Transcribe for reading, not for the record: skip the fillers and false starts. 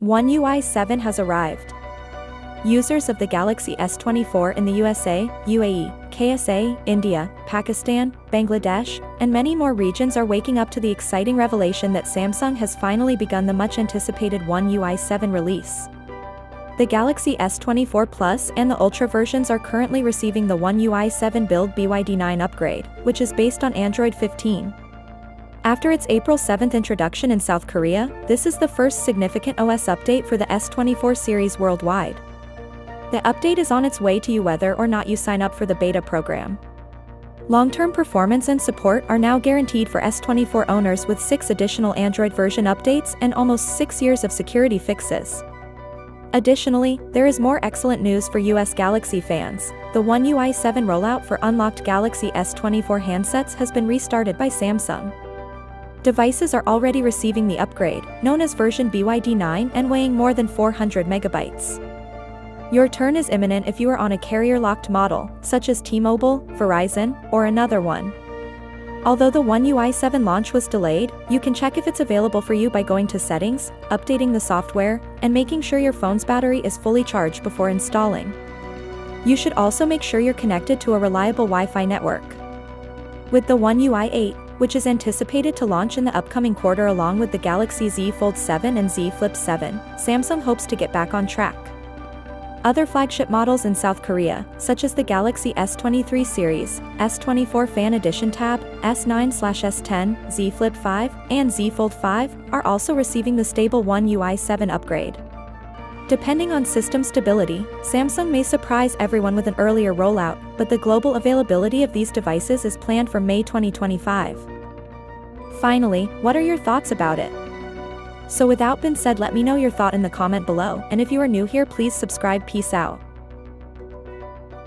OneUI 7 has arrived. Users of the Galaxy S24 in the USA, UAE, KSA, India, Pakistan, Bangladesh, and many more regions are waking up to the exciting revelation that Samsung has finally begun the much-anticipated OneUI 7 release. The Galaxy S24 Plus and the Ultra versions are currently receiving the OneUI 7 build BYD9 upgrade, which is based on Android 15. After its April 7 introduction in South Korea, this is the first significant OS update for the S24 series worldwide. The update is on its way to you whether or not you sign up for the beta program. Long-term performance and support are now guaranteed for S24 owners with 6 additional Android version updates and almost 6 years of security fixes. Additionally, there is more excellent news for US Galaxy fans. The OneUI 7 rollout for unlocked Galaxy S24 handsets has been restarted by Samsung. Devices are already receiving the upgrade, known as version BYD9 and weighing more than 400 megabytes. Your turn is imminent if you are on a carrier-locked model, such as T-Mobile, Verizon, or another one. Although the OneUI 7 launch was delayed, you can check if it's available for you by going to Settings, updating the software, and making sure your phone's battery is fully charged before installing. You should also make sure you're connected to a reliable Wi-Fi network. With the OneUI 8, which is anticipated to launch in the upcoming quarter along with the Galaxy Z Fold 7 and Z Flip 7, Samsung hopes to get back on track. Other flagship models in South Korea, such as the Galaxy S23 series, S24 Fan Edition Tab, S9/S10, Z Flip 5, and Z Fold 5, are also receiving the stable OneUI 7 upgrade. Depending on system stability, Samsung may surprise everyone with an earlier rollout, but the global availability of these devices is planned for May 2025. Finally, what are your thoughts about it? So without being said, let me know your thought in the comment below, and if you are new here, please subscribe. Peace out.